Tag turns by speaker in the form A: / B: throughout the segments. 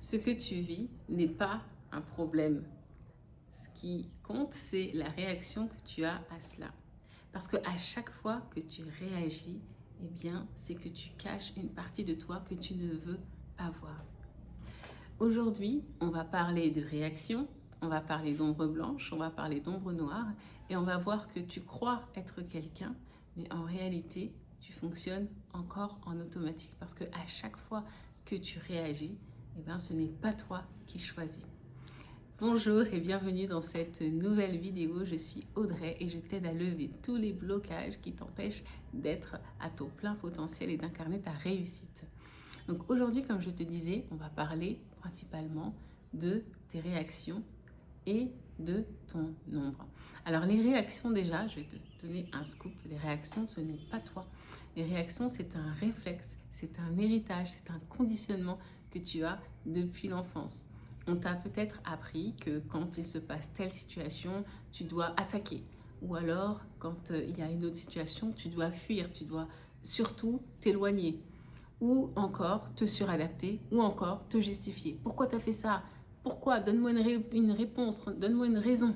A: Ce que tu vis n'est pas un problème. Ce qui compte, c'est la réaction que tu as à cela. Parce qu'à chaque fois que tu réagis, eh bien, c'est que tu caches une partie de toi que tu ne veux pas voir. Aujourd'hui, on va parler de réaction, on va parler d'ombre blanche, on va parler d'ombre noire, et on va voir que tu crois être quelqu'un, mais en réalité, tu fonctionnes encore en automatique. Parce qu'à chaque fois que tu réagis, eh bien, ce n'est pas toi qui choisis. Bonjour et bienvenue dans cette nouvelle vidéo. Je suis Audrey et je t'aide à lever tous les blocages qui t'empêchent d'être à ton plein potentiel et d'incarner ta réussite. Donc aujourd'hui, comme je te disais, on va parler principalement de tes réactions et de ton ombre. Alors les réactions déjà, je vais te donner un scoop. Les réactions, ce n'est pas toi. Les réactions, c'est un réflexe, c'est un héritage, c'est un conditionnement que tu as depuis l'enfance. On t'a peut-être appris que quand il se passe telle situation, tu dois attaquer. Ou alors, quand il y a une autre situation, tu dois fuir, tu dois surtout t'éloigner. Ou encore te suradapter, ou encore te justifier. Pourquoi tu as fait ça? Pourquoi? Donne-moi une réponse, donne-moi une raison.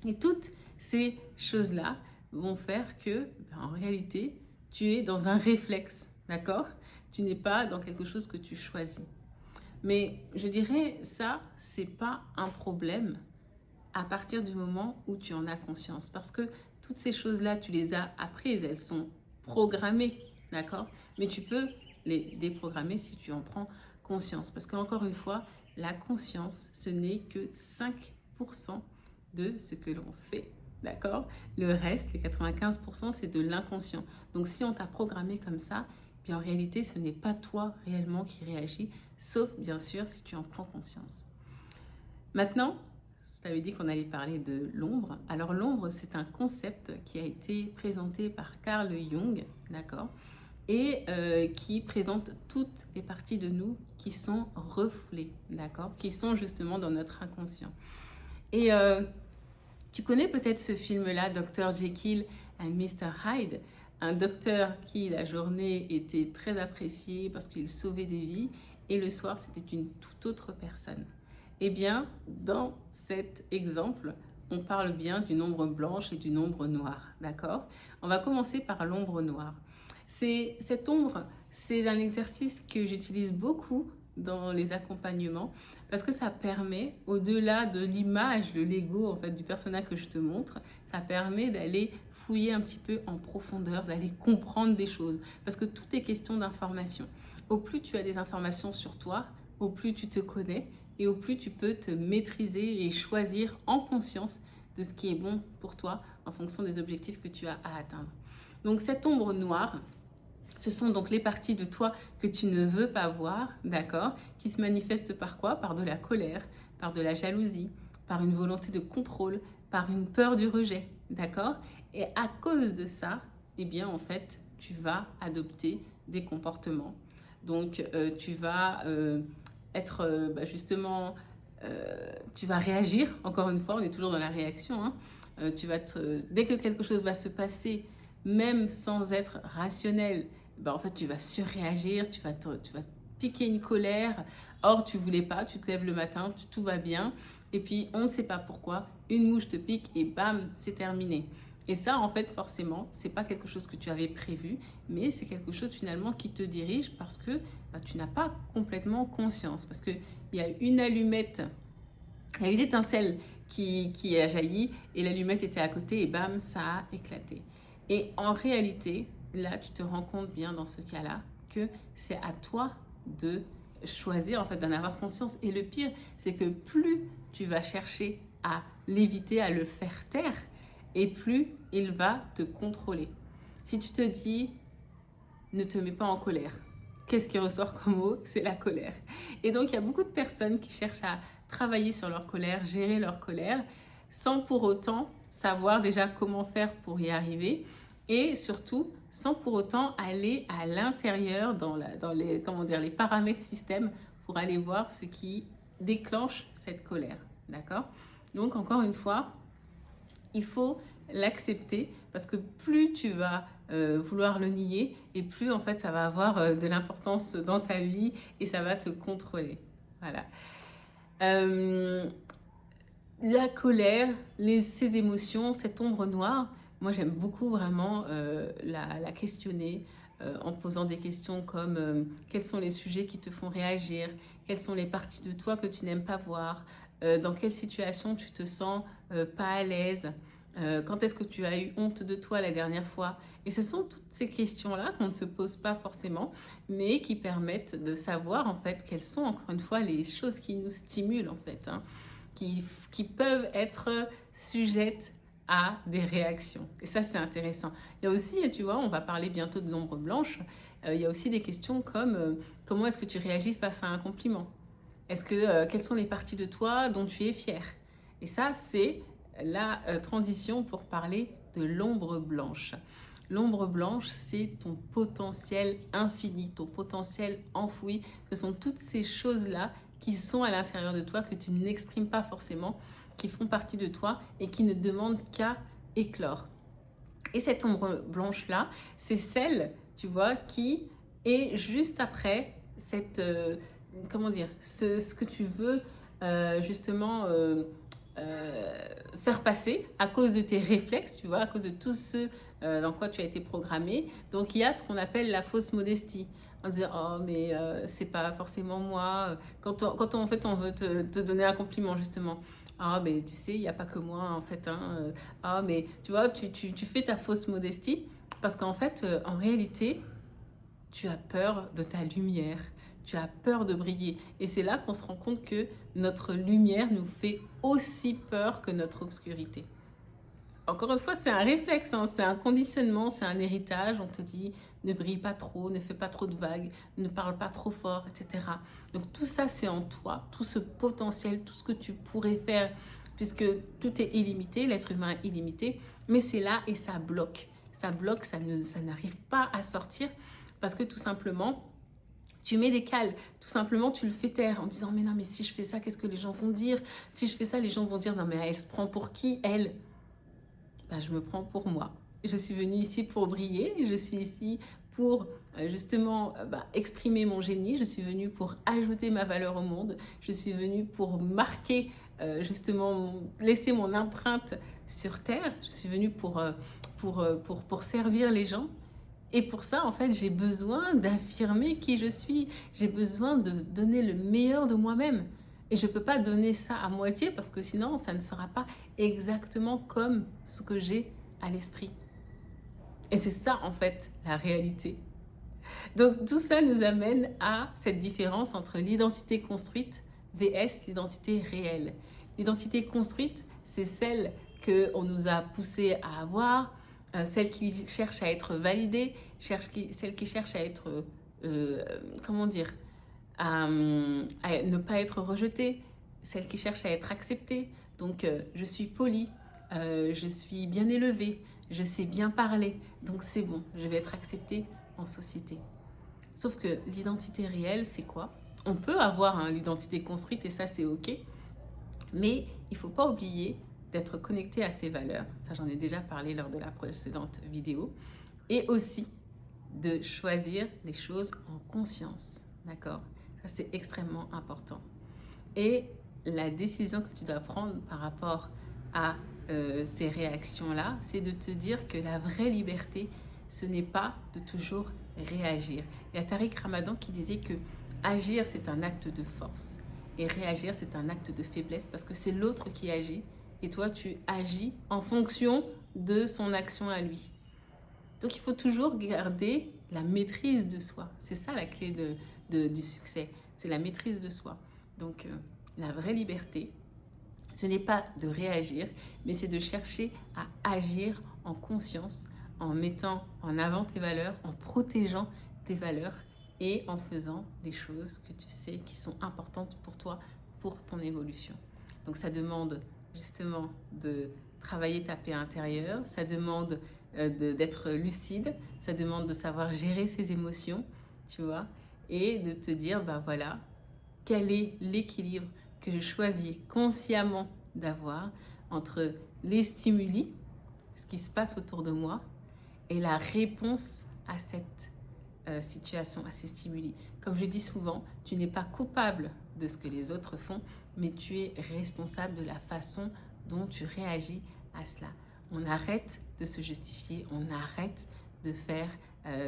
A: Et toutes ces choses-là vont faire que, en réalité, tu es dans un réflexe, d'accord? Tu n'es pas dans quelque chose que tu choisis. Mais je dirais, ça, c'est pas un problème à partir du moment où tu en as conscience. Parce que toutes ces choses-là, tu les as apprises, elles sont programmées, d'accord? Mais tu peux les déprogrammer si tu en prends conscience. Parce qu'encore une fois, la conscience, ce n'est que 5% de ce que l'on fait, d'accord? Le reste, les 95%, c'est de l'inconscient. Donc si on t'a programmé comme ça, bien en réalité, ce n'est pas toi réellement qui réagis, sauf bien sûr si tu en prends conscience. Maintenant, je t'avais dit qu'on allait parler de l'ombre. Alors l'ombre, c'est un concept qui a été présenté par Carl Jung, d'accord, et qui présente toutes les parties de nous qui sont refoulées, d'accord, qui sont justement dans notre inconscient. Et tu connais peut-être ce film-là, Dr. Jekyll and Mr. Hyde, un docteur qui, la journée, était très apprécié parce qu'il sauvait des vies, et le soir, c'était une toute autre personne. Eh bien, dans cet exemple, on parle bien d'une ombre blanche et d'une ombre noire, d'accord? On va commencer par l'ombre noire. Cette ombre, c'est un exercice que j'utilise beaucoup dans les accompagnements parce que ça permet, au-delà de l'image, de l'ego en fait, du personnage que je te montre, ça permet d'aller fouiller un petit peu en profondeur, d'aller comprendre des choses. Parce que tout est question d'information. Au plus tu as des informations sur toi, au plus tu te connais et au plus tu peux te maîtriser et choisir en conscience de ce qui est bon pour toi en fonction des objectifs que tu as à atteindre. Donc cette ombre noire, ce sont donc les parties de toi que tu ne veux pas voir, d'accord, qui se manifestent par quoi? Par de la colère, par de la jalousie, par une volonté de contrôle, par une peur du rejet, d'accord? Et à cause de ça, eh bien en fait, tu vas adopter des comportements. Donc tu vas être justement, tu vas réagir, encore une fois, on est toujours dans la réaction, hein. Dès que quelque chose va se passer, même sans être rationnel, en fait, tu vas surréagir, tu vas piquer une colère. Or, tu voulais pas, tu te lèves le matin, tout va bien. Et puis, on ne sait pas pourquoi, une mouche te pique et bam, c'est terminé. Et ça, en fait, forcément, c'est pas quelque chose que tu avais prévu, mais c'est quelque chose finalement qui te dirige parce que tu n'as pas complètement conscience. Parce qu'il y a une allumette, il y a une étincelle qui a jailli et l'allumette était à côté et bam, ça a éclaté. Et en réalité, là, tu te rends compte bien dans ce cas-là que c'est à toi de choisir, en fait, d'en avoir conscience. Et le pire, c'est que plus tu vas chercher à l'éviter, à le faire taire, et plus il va te contrôler. Si tu te dis, ne te mets pas en colère, qu'est-ce qui ressort comme mot? C'est la colère. Et donc, il y a beaucoup de personnes qui cherchent à travailler sur leur colère, gérer leur colère, sans pour autant savoir déjà comment faire pour y arriver et surtout sans pour autant aller à l'intérieur dans les paramètres système pour aller voir ce qui déclenche cette colère. D'accord? Donc, encore une fois, il faut l'accepter parce que plus tu vas vouloir le nier et plus en fait ça va avoir de l'importance dans ta vie et ça va te contrôler. Voilà. La colère, ces émotions, cette ombre noire, moi j'aime beaucoup vraiment la questionner en posant des questions comme quels sont les sujets qui te font réagir, quelles sont les parties de toi que tu n'aimes pas voir, dans quelle situation tu te sens pas à l'aise, quand est-ce que tu as eu honte de toi la dernière fois. Et ce sont toutes ces questions-là qu'on ne se pose pas forcément, mais qui permettent de savoir en fait quelles sont encore une fois les choses qui nous stimulent en fait, hein, qui peuvent être sujettes à des réactions. Et ça, c'est intéressant. Il y a aussi, tu vois, on va parler bientôt de l'ombre blanche, il y a aussi des questions comme comment est-ce que tu réagis face à un compliment? Quelles sont les parties de toi dont tu es fier? Et ça, c'est la transition pour parler de l'ombre blanche. L'ombre blanche, c'est ton potentiel infini, ton potentiel enfoui. Ce sont toutes ces choses-là qui sont à l'intérieur de toi, que tu n'exprimes pas forcément, qui font partie de toi et qui ne demandent qu'à éclore. Et cette ombre blanche-là, c'est celle, tu vois, qui est juste après cette... comment dire, ce que tu veux justement faire passer à cause de tes réflexes, tu vois, à cause de tout ce dans quoi tu as été programmé. Donc il y a ce qu'on appelle la fausse modestie. En disant oh mais c'est pas forcément moi. Quand en fait on veut te donner un compliment justement. Ah mais tu sais il n'y a pas que moi en fait. Hein. Ah mais tu vois tu fais ta fausse modestie parce qu'en fait en réalité tu as peur de ta lumière. Tu as peur de briller. Et c'est là qu'on se rend compte que notre lumière nous fait aussi peur que notre obscurité. Encore une fois, c'est un réflexe, hein, c'est un conditionnement, c'est un héritage. On te dit ne brille pas trop, ne fais pas trop de vagues, ne parle pas trop fort, etc. Donc tout ça, c'est en toi, tout ce potentiel, tout ce que tu pourrais faire, puisque tout est illimité, l'être humain est illimité, mais c'est là et ça bloque. Ça bloque, ça n'arrive pas à sortir parce que tout simplement, tu mets des cales, tout simplement tu le fais taire en disant mais non mais si je fais ça, qu'est-ce que les gens vont dire? Si je fais ça, les gens vont dire non mais elle se prend pour qui elle? Ben, je me prends pour moi. Je suis venue ici pour briller, je suis ici pour justement exprimer mon génie, je suis venue pour ajouter ma valeur au monde, je suis venue pour marquer justement, laisser mon empreinte sur Terre, je suis venue pour servir les gens. Et pour ça, en fait, j'ai besoin d'affirmer qui je suis, j'ai besoin de donner le meilleur de moi-même. Et je ne peux pas donner ça à moitié parce que sinon, ça ne sera pas exactement comme ce que j'ai à l'esprit. Et c'est ça, en fait, la réalité. Donc, tout ça nous amène à cette différence entre l'identité construite vs l'identité réelle. L'identité construite, c'est celle qu'on nous a poussé à avoir, celle qui cherche à être validée, celle qui cherche à être, comment dire, à ne pas être rejetée, celle qui cherche à être acceptée. Donc, je suis polie, je suis bien élevée, je sais bien parler, donc c'est bon, je vais être acceptée en société. Sauf que l'identité réelle, c'est quoi? On peut avoir l'identité construite et ça, c'est OK. Mais il ne faut pas oublier d'être connecté à ses valeurs. Ça, j'en ai déjà parlé lors de la précédente vidéo. Et aussi de choisir les choses en conscience. D'accord? Ça, c'est extrêmement important. Et la décision que tu dois prendre par rapport à ces réactions-là, c'est de te dire que la vraie liberté, ce n'est pas de toujours réagir. Il y a Tariq Ramadan qui disait que agir, c'est un acte de force. Et réagir, c'est un acte de faiblesse parce que c'est l'autre qui agit et toi, tu agis en fonction de son action à lui. Donc, il faut toujours garder la maîtrise de soi. C'est ça la clé du succès. C'est la maîtrise de soi. Donc, la vraie liberté, ce n'est pas de réagir, mais c'est de chercher à agir en conscience, en mettant en avant tes valeurs, en protégeant tes valeurs et en faisant les choses que tu sais qui sont importantes pour toi, pour ton évolution. Donc ça demande justement de travailler ta paix intérieure, ça demande d'être lucide, ça demande de savoir gérer ses émotions, tu vois, et de te dire, ben voilà, quel est l'équilibre que je choisis consciemment d'avoir entre les stimuli, ce qui se passe autour de moi, et la réponse à cette situation, à ces stimuli. Comme je dis souvent, tu n'es pas coupable de ce que les autres font, mais tu es responsable de la façon dont tu réagis à cela. On arrête de se justifier, on arrête de faire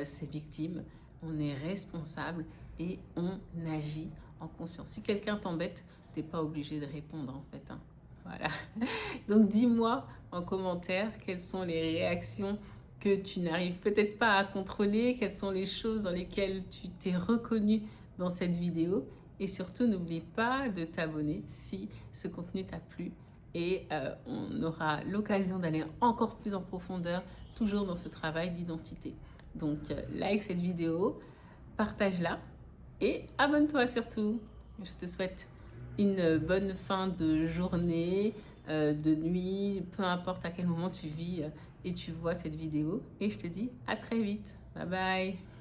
A: ses victimes, on est responsable et on agit en conscience. Si quelqu'un t'embête, tu n'es pas obligé de répondre en fait. Hein. Voilà. Donc dis-moi en commentaire quelles sont les réactions que tu n'arrives peut-être pas à contrôler, quelles sont les choses dans lesquelles tu t'es reconnu dans cette vidéo. Et surtout, n'oublie pas de t'abonner si ce contenu t'a plu. Et on aura l'occasion d'aller encore plus en profondeur, toujours dans ce travail d'identité. Donc, like cette vidéo, partage-la et abonne-toi surtout. Je te souhaite une bonne fin de journée, de nuit, peu importe à quel moment tu vis et tu vois cette vidéo. Et je te dis à très vite. Bye bye.